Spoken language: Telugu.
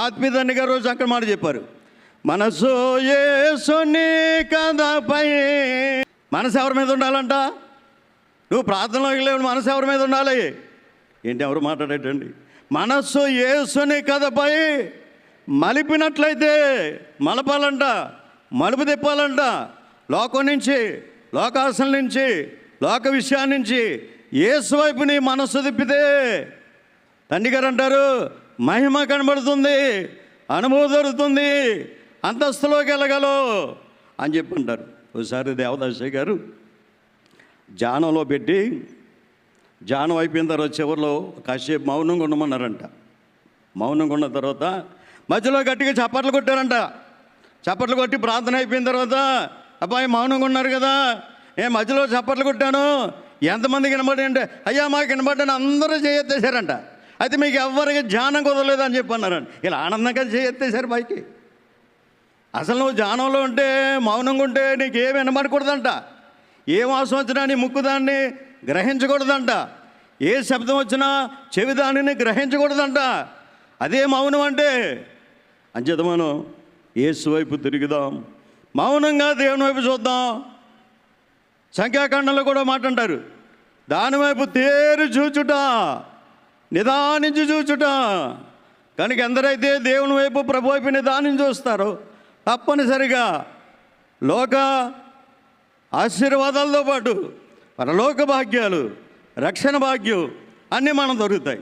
ఆత్మీయతండ్రి గారు రోజు అక్కడ మాట చెప్పారు, మనసు యేసుని కథపై. మనసు ఎవరి మీద ఉండాలంట? నువ్వు ప్రార్థనలోకి లేవు, మనసు ఎవరి మీద ఉండాలి? ఏంటి ఎవరు మాట్లాడేటండి? మనస్సు యేసుని కథపై మలిపినట్లయితే, మలపాలంట, మలుపు తిప్పాలంట. లోకం నుంచి, లోకాశల నుంచి, లోక విషయాన్ని నుంచి యేసు వైపు నీ మనస్సు తిప్పితే తండ్రి గారు అంటారు, మహిమ కనబడుతుంది, అనుభవం దొరుకుతుంది, అంతస్తులోకి వెళ్ళగలవు అని చెప్పి అంటారు. ఒకసారి దేవదాసయ్య గారు ధ్యానంలో పెట్టి, ధ్యానం అయిపోయిన తర్వాత చివరిలో కాసేపు మౌనంగా ఉండమన్నారంట. మౌనంగా ఉన్న తర్వాత మధ్యలో గట్టిగా చప్పట్లు కొట్టారంట. చప్పట్లు కొట్టి ప్రార్థన అయిపోయిన తర్వాత, అబ్బాయి మౌనంగా ఉన్నారు కదా, నేను మధ్యలో చప్పట్లు కొట్టాను, ఎంతమందికి వినబడి అంటే, అయ్యా మాకు వినబడ్డాను అందరూ చేయెత్తేసారంట. అయితే మీకు ఎవరికి ధ్యానం కుదరలేదు అని చెప్పి అన్నారంట. ఇలా ఆనందంగా చేయెత్తేసారు పైకి. అసలు నువ్వు ధ్యానంలో ఉంటే, మౌనంగా ఉంటే నీకు ఏమి వినబడకూడదంట. ఏ వాసన వచ్చినా నీ ముక్కు దాన్ని గ్రహించకూడదంట. ఏ శబ్దం వచ్చినా చెవి దానిని గ్రహించకూడదంట. అదే మౌనం అంటే. అంచేత మనం యేసు వైపు తిరుగుదాం, మౌనంగా దేవుని వైపు చూద్దాం. సంఖ్యాకాండంలో కూడా మాట అంటారు, దానివైపు తేరు చూచుట, నిదానించి చూచుట. కనుక ఎందరైతే దేవుని వైపు, ప్రభు వైపు నిదానించి చూస్తారో తప్పనిసరిగా లోక ఆశీర్వాదాలతో పాటు పరలోక భాగ్యాలు, రక్షణ భాగ్యం అన్నీ మనం దొరుకుతాయి.